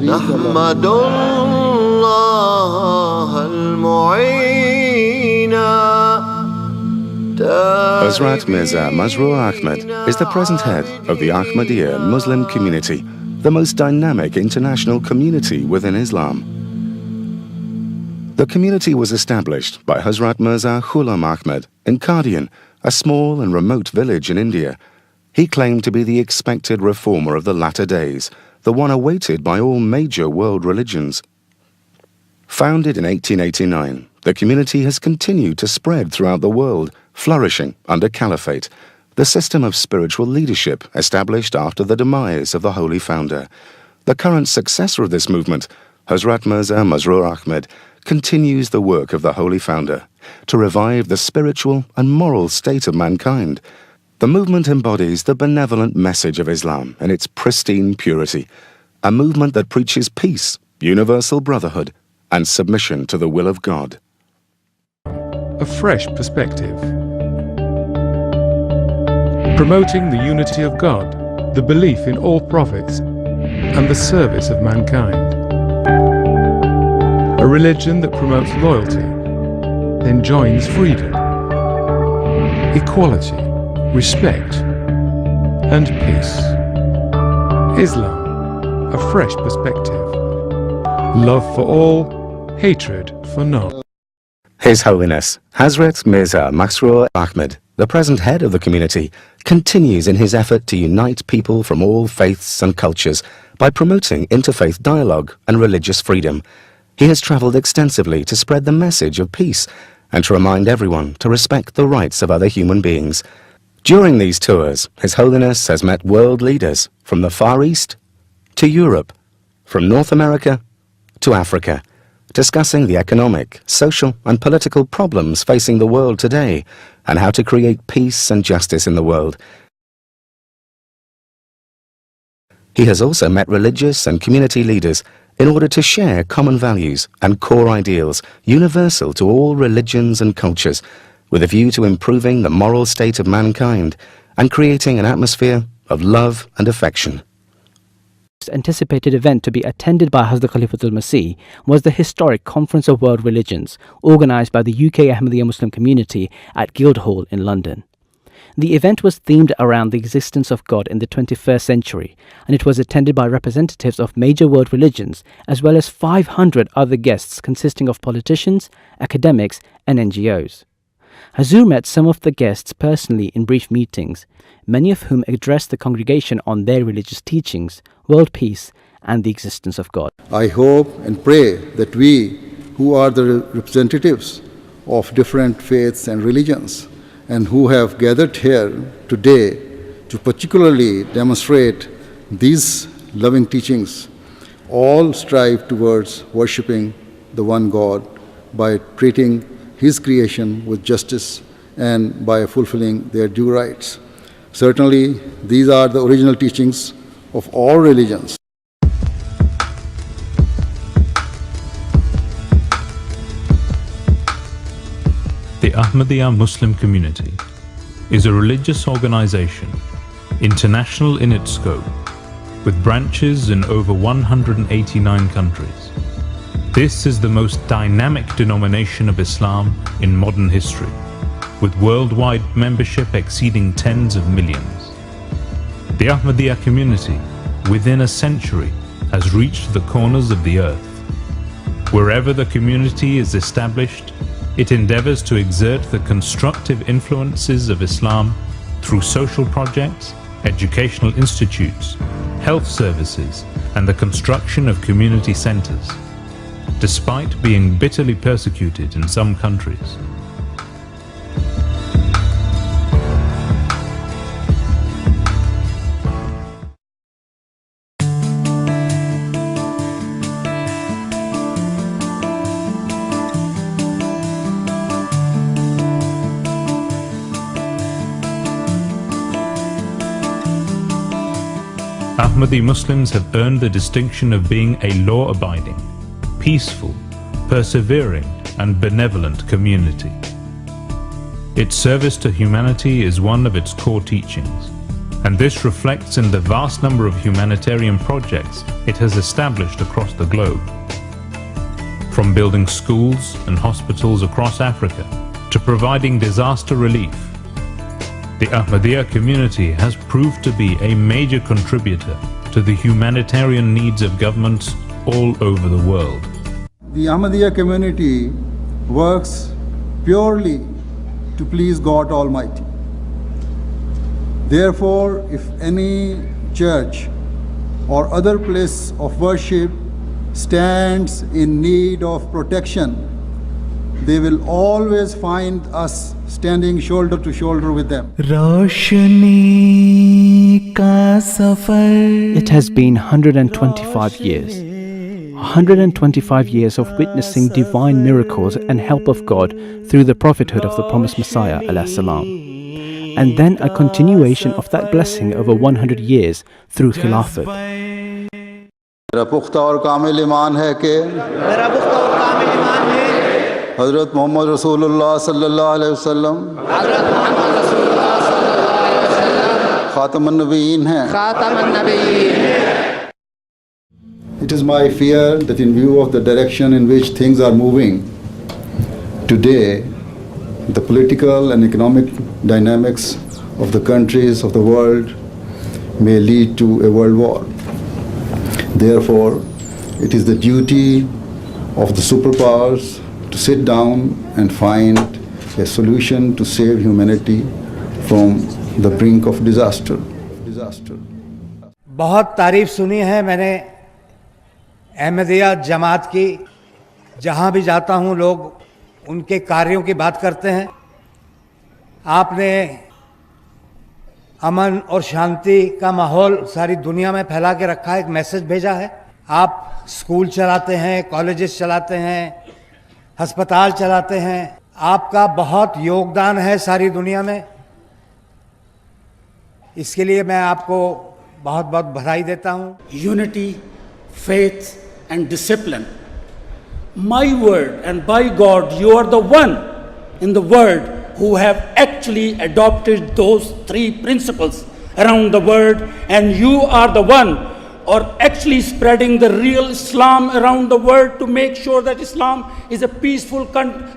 نحمد الله المعين. Hazrat Mirza Masroor Ahmad is the present head of the Ahmadiyya Muslim community, the most dynamic international community within Islam. The community was established by Hazrat Mirza Ghulam Ahmad in Qadian, a small and remote village in India. He claimed to be the expected reformer of the latter days, the one awaited by all major world religions. Founded in 1889, the community has continued to spread throughout the world, flourishing under caliphate, the system of spiritual leadership established after the demise of the holy founder. The current successor of this movement, Hazrat Mirza Masroor Ahmad, continues the work of the holy founder to revive the spiritual and moral state of mankind. The movement embodies the benevolent message of Islam in its pristine purity, a movement that preaches peace, universal brotherhood, and submission to the will of God. A fresh perspective. Promoting the unity of God, the belief in all prophets, and the service of mankind. A religion that promotes loyalty, enjoins freedom, equality, respect, and peace. Islam, a fresh perspective. Love for all, hatred for none. His Holiness Hazrat Mirza Masroor Ahmad, the present head of the community, continues in his effort to unite people from all faiths and cultures by promoting interfaith dialogue and religious freedom. He has travelled extensively to spread the message of peace and to remind everyone to respect the rights of other human beings. During these tours, His Holiness has met world leaders from the Far East to Europe, from North America to Africa, discussing the economic, social and political problems facing the world today and how to create peace and justice in the world. He has also met religious and community leaders in order to share common values and core ideals universal to all religions and cultures, with a view to improving the moral state of mankind and creating an atmosphere of love and affection. Anticipated event to be attended by Hazrat Khalifatul Masih was the historic Conference of World Religions, organised by the UK Ahmadiyya Muslim community at Guildhall in London. The event was themed around the existence of God in the 21st century, and it was attended by representatives of major world religions, as well as 500 other guests consisting of politicians, academics and NGOs. Hazur met some of the guests personally in brief meetings, many of whom addressed the congregation on their religious teachings, world peace and the existence of God. I hope and pray that we, who are the representatives of different faiths and religions, and who have gathered here today to particularly demonstrate these loving teachings, all strive towards worshipping the one God by treating His creation with justice and by fulfilling their due rights. Certainly, these are the original teachings of all religions. The Ahmadiyya Muslim community is a religious organization, international in its scope, with branches in over 189 countries. This is the most dynamic denomination of Islam in modern history, with worldwide membership exceeding tens of millions. The Ahmadiyya community, within a century, has reached the corners of the earth. Wherever the community is established, it endeavors to exert the constructive influences of Islam through social projects, educational institutes, health services, and the construction of community centers, despite being bitterly persecuted in some countries. Ahmadi Muslims have earned the distinction of being a law-abiding, peaceful, persevering, and benevolent community. Its service to humanity is one of its core teachings, and this reflects in the vast number of humanitarian projects it has established across the globe. From building schools and hospitals across Africa to providing disaster relief, the Ahmadiyya community has proved to be a major contributor to the humanitarian needs of governments all over the world. The Ahmadiyya community works purely to please God Almighty. Therefore, if any church or other place of worship stands in need of protection, they will always find us standing shoulder to shoulder with them. It has been 125 years. 125 years of witnessing divine miracles and help of God through the prophethood of the promised Messiah alayhi salam. And then a continuation of that blessing over 100 years through Khilafat. मेरा पुख्ता और कामिल ईमान है कि हज़रत मोहम्मद रसूलुल्लाह सल्लल्लाहु अलैहि वसल्लम ख़ातमुन नबीयीन हैं. It is my fear that in view of the direction in which things are moving today, the political and economic dynamics of the countries of the world may lead to a world war. Therefore, it is the duty of the superpowers to sit down and find a solution to save humanity from the brink of disaster. बहुत तारीफ सुनी है मैंने अहमदिया जमात की. जहाँ भी जाता हूँ लोग उनके कार्यों की बात करते हैं. आपने अमन और शांति का माहौल सारी दुनिया में फैला के रखा है, एक मैसेज भेजा है. आप स्कूल चलाते हैं, कॉलेजेस चलाते हैं, अस्पताल चलाते हैं. आपका बहुत योगदान है सारी दुनिया में. इसके लिए मैं आपको बहुत बहुत बधाई देता हूँ. Unity, faith and discipline. My word and by God, you are the one in the world who have actually adopted those three principles around the world, and you are the one or actually spreading the real Islam around the world to make sure that Islam is a peaceful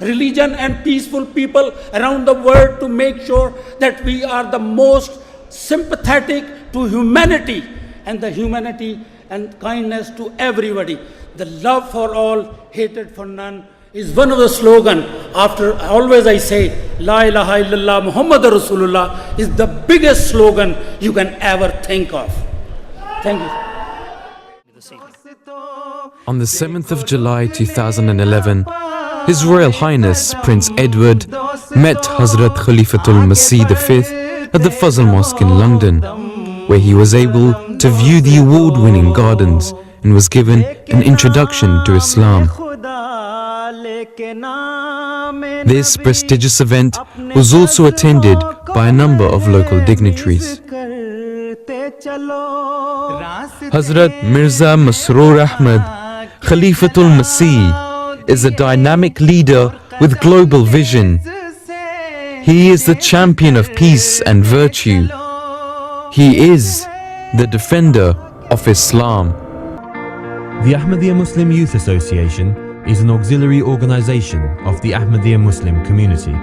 religion and peaceful people around the world, to make sure that we are the most sympathetic to humanity and the humanity and kindness to everybody. The love for all, hatred for none is one of the slogan. After always I say, La ilaha illallah Muhammadur Rasulullah is the biggest slogan you can ever think of. Thank you. On the 7th of July 2011, His Royal Highness Prince Edward met Hazrat Khalifatul Masih V at the Fazl Mosque in London, where he was able to view the award-winning gardens and was given an introduction to Islam. This prestigious event was also attended by a number of local dignitaries. Hazrat Mirza Masroor Ahmad Khalifatul Masih is a dynamic leader with global vision. He is the champion of peace and virtue. He is the defender of Islam. The Ahmadiyya Muslim Youth Association is an auxiliary organization of the Ahmadiyya Muslim community.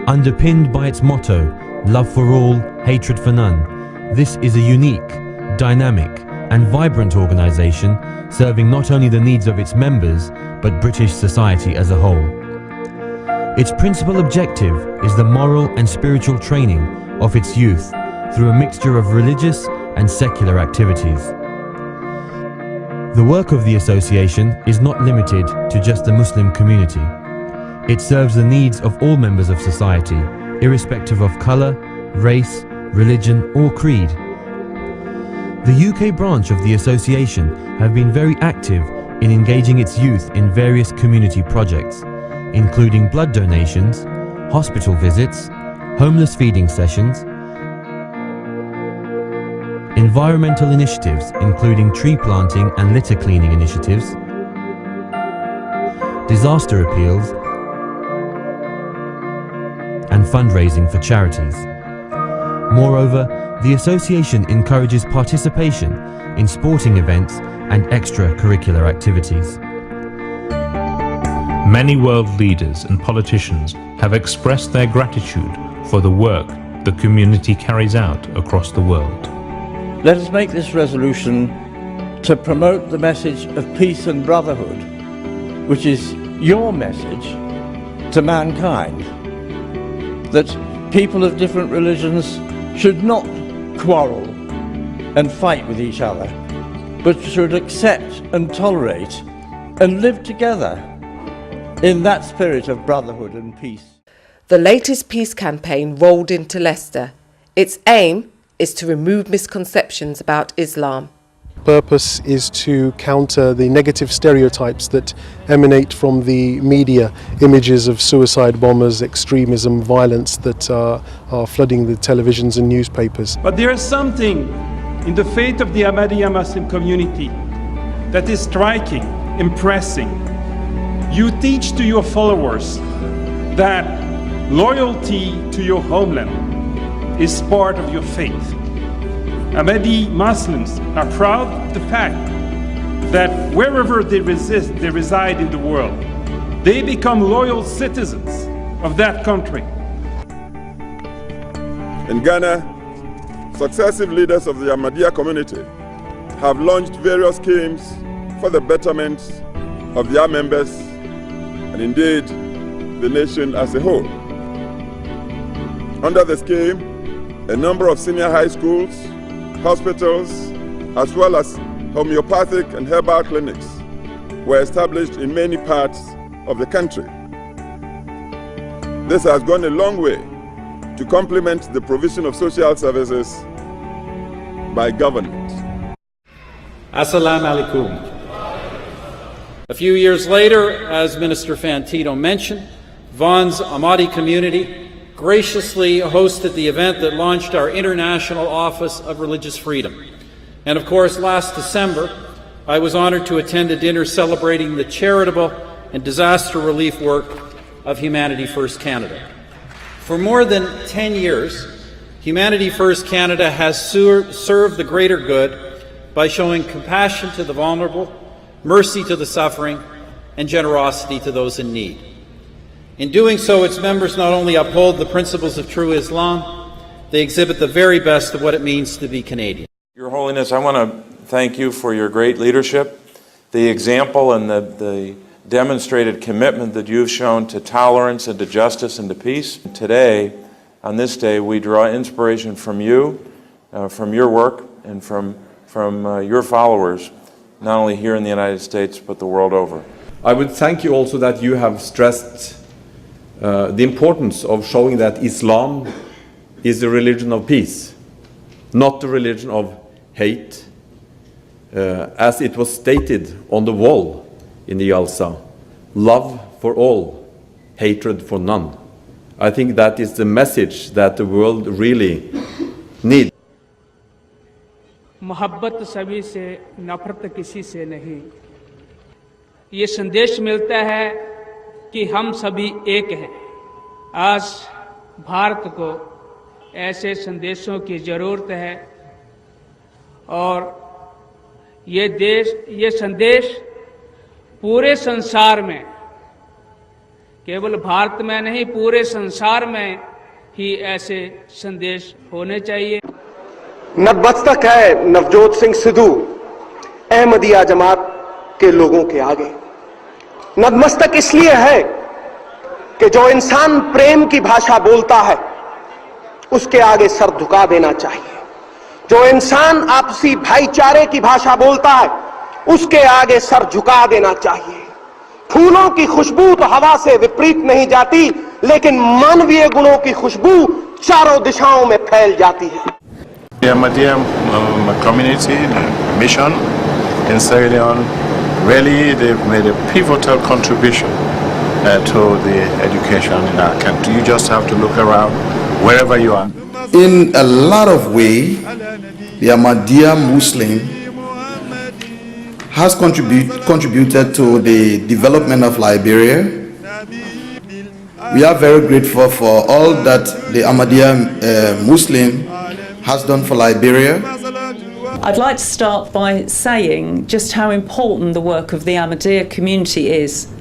Underpinned by its motto, love for all, hatred for none, this is a unique, dynamic and vibrant organization serving not only the needs of its members but British society as a whole. Its principal objective is the moral and spiritual training of its youth through a mixture of religious and secular activities. The work of the association is not limited to just the Muslim community. It serves the needs of all members of society, irrespective of colour, race, religion or creed. The UK branch of the association have been very active in engaging its youth in various community projects, including blood donations, hospital visits, homeless feeding sessions, environmental initiatives including tree planting and litter cleaning initiatives, disaster appeals, and fundraising for charities. Moreover, the association encourages participation in sporting events and extracurricular activities. Many world leaders and politicians have expressed their gratitude for the work the community carries out across the world. Let us make this resolution to promote the message of peace and brotherhood, which is your message to mankind, that people of different religions should not quarrel and fight with each other, but should accept and tolerate and live together in that spirit of brotherhood and peace. The latest peace campaign rolled into Leicester. Its aim is to remove misconceptions about Islam. Purpose is to counter the negative stereotypes that emanate from the media, images of suicide bombers, extremism, violence that are flooding the televisions and newspapers. But there is something in the faith of the Ahmadiyya Muslim community that is striking, impressing. You teach to your followers that loyalty to your homeland is part of your faith. Ahmadi Muslims are proud of the fact that wherever they reside in the world, they become loyal citizens of that country. In Ghana, successive leaders of the Ahmadiyya community have launched various schemes for the betterment of their members and indeed the nation as a whole. Under the scheme, a number of senior high schools, hospitals, as well as homeopathic and herbal clinics were established in many parts of the country. This has gone a long way to complement the provision of social services by government. Assalamu alaikum. A few years later, as Minister Fantino mentioned, Vaughan's Ahmadi community graciously hosted the event that launched our International Office of Religious Freedom. And of course, last December, I was honored to attend a dinner celebrating the charitable and disaster relief work of Humanity First Canada. For more than 10 years, Humanity First Canada has served the greater good by showing compassion to the vulnerable, mercy to the suffering, and generosity to those in need. In doing so, its members not only uphold the principles of true Islam, they exhibit the very best of what it means to be Canadian. Your Holiness, I want to thank you for your great leadership, the example and the demonstrated commitment that you've shown to tolerance and to justice and to peace. Today, on this day, we draw inspiration from you, from your work, and from your followers, not only here in the United States, but the world over. I would thank you also that you have stressed the importance of showing that Islam is the religion of peace, not the religion of hate, as it was stated on the wall in the Jalsa, love for all, hatred for none. I think that is the message that the world really needs. मोहब्बत सभी से, नफरत किसी से नहीं। ये संदेश मिलता है कि हम सभी एक हैं। आज भारत को ऐसे संदेशों की ज़रूरत है और ये संदेश पूरे संसार में, केवल भारत में नहीं, पूरे संसार में ही ऐसे संदेश होने चाहिए। नतमस्तक है नवजोत सिंह सिद्धू अहमदिया जमात के लोगों के आगे। नतमस्तक इसलिए है कि जो इंसान प्रेम की भाषा बोलता है उसके आगे सर झुका देना चाहिए। जो इंसान आपसी भाईचारे की भाषा बोलता है उसके आगे सर झुका देना चाहिए। फूलों की खुशबू तो हवा से विपरीत नहीं जाती, लेकिन मानवीय गुणों की खुशबू चारों दिशाओं में फैल जाती है। The Ahmadiyya community mission in Sierra Leone, really they've made a pivotal contribution to the education in our country. You just have to look around wherever you are. In a lot of ways, the Ahmadiyya Muslim has contributed to the development of Liberia. We are very grateful for all that the Ahmadiyya Muslim has done for Liberia. I'd like to start by saying just how important the work of the Ahmadiyya community is.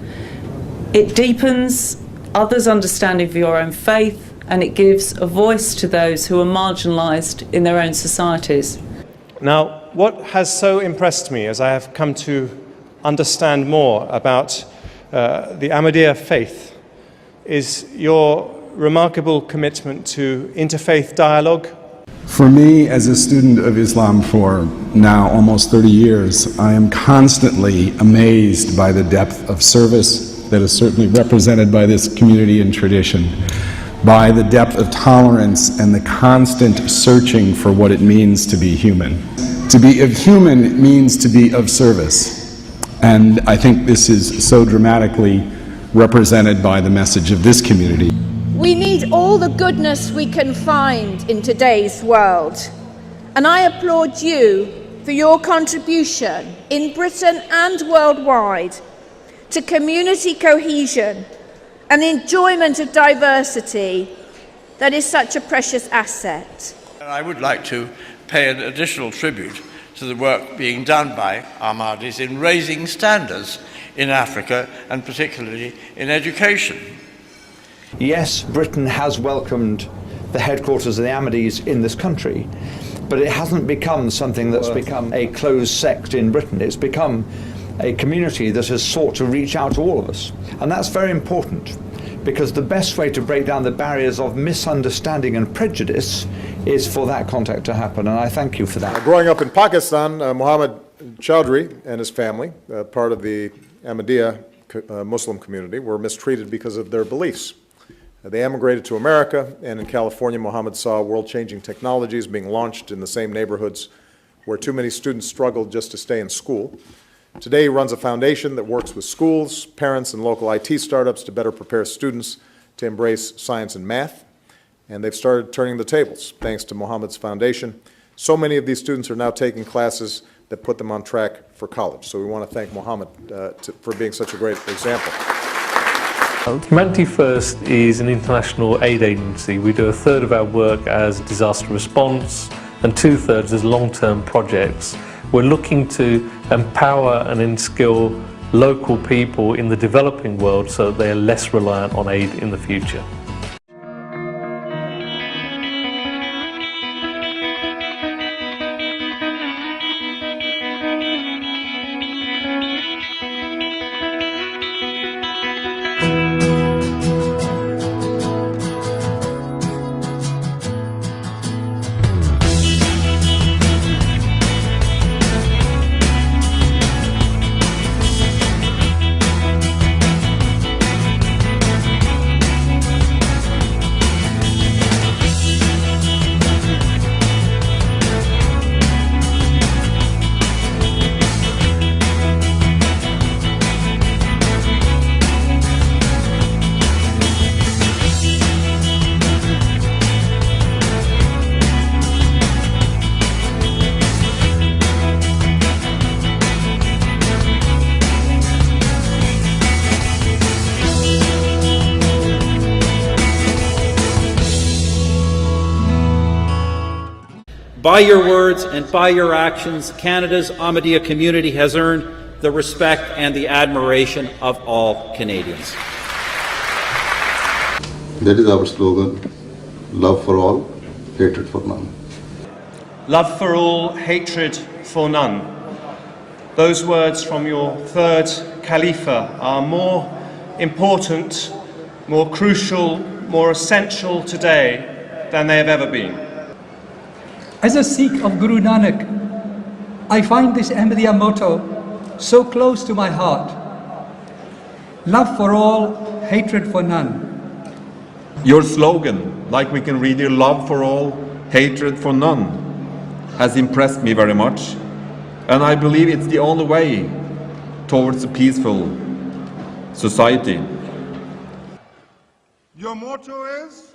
It deepens others' understanding of your own faith, and it gives a voice to those who are marginalised in their own societies. Now, what has so impressed me as I have come to understand more about the Ahmadiyya faith is your remarkable commitment to interfaith dialogue. For me, as a student of Islam for now almost 30 years, I am constantly amazed by the depth of service that is certainly represented by this community and tradition, by the depth of tolerance and the constant searching for what it means to be human. To be of human means to be of service, and I think this is so dramatically represented by the message of this community. We need all the goodness we can find in today's world, and I applaud you for your contribution in Britain and worldwide to community cohesion and enjoyment of diversity that is such a precious asset. I would like to pay an additional tribute to the work being done by Ahmadis in raising standards in Africa and particularly in education. Yes, Britain has welcomed the headquarters of the Ahmadis in this country, but it hasn't become something that's become a closed sect in Britain. It's become a community that has sought to reach out to all of us. And that's very important, because the best way to break down the barriers of misunderstanding and prejudice is for that contact to happen, and I thank you for that. Growing up in Pakistan, Muhammad Chowdhury and his family, part of the Ahmadiyya Muslim community, were mistreated because of their beliefs. They emigrated to America, and in California, Muhammad saw world-changing technologies being launched in the same neighborhoods where too many students struggled just to stay in school. Today, he runs a foundation that works with schools, parents, and local IT startups to better prepare students to embrace science and math. And they've started turning the tables, thanks to Muhammad's foundation. So many of these students are now taking classes that put them on track for college. So we want to thank Muhammad for being such a great example. Humanity First is an international aid agency. We do a third of our work as disaster response and 2/3 as long-term projects. We're looking to empower and instill local people in the developing world so that they are less reliant on aid in the future. By your words and by your actions, Canada's Ahmadiyya community has earned the respect and the admiration of all Canadians. That is our slogan, love for all, hatred for none. Love for all, hatred for none. Those words from your third Khalifa are more important, more crucial, more essential today than they have ever been. As a Sikh of Guru Nanak, I find this Ahmadiyya motto so close to my heart. Love for all, hatred for none. Your slogan, like we can read here, love for all, hatred for none, has impressed me very much. And I believe it's the only way towards a peaceful society. Your motto is?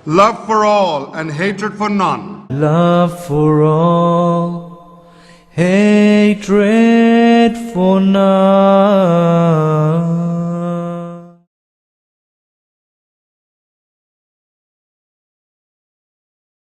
Love for all and hatred for none. Love for all, hatred for none.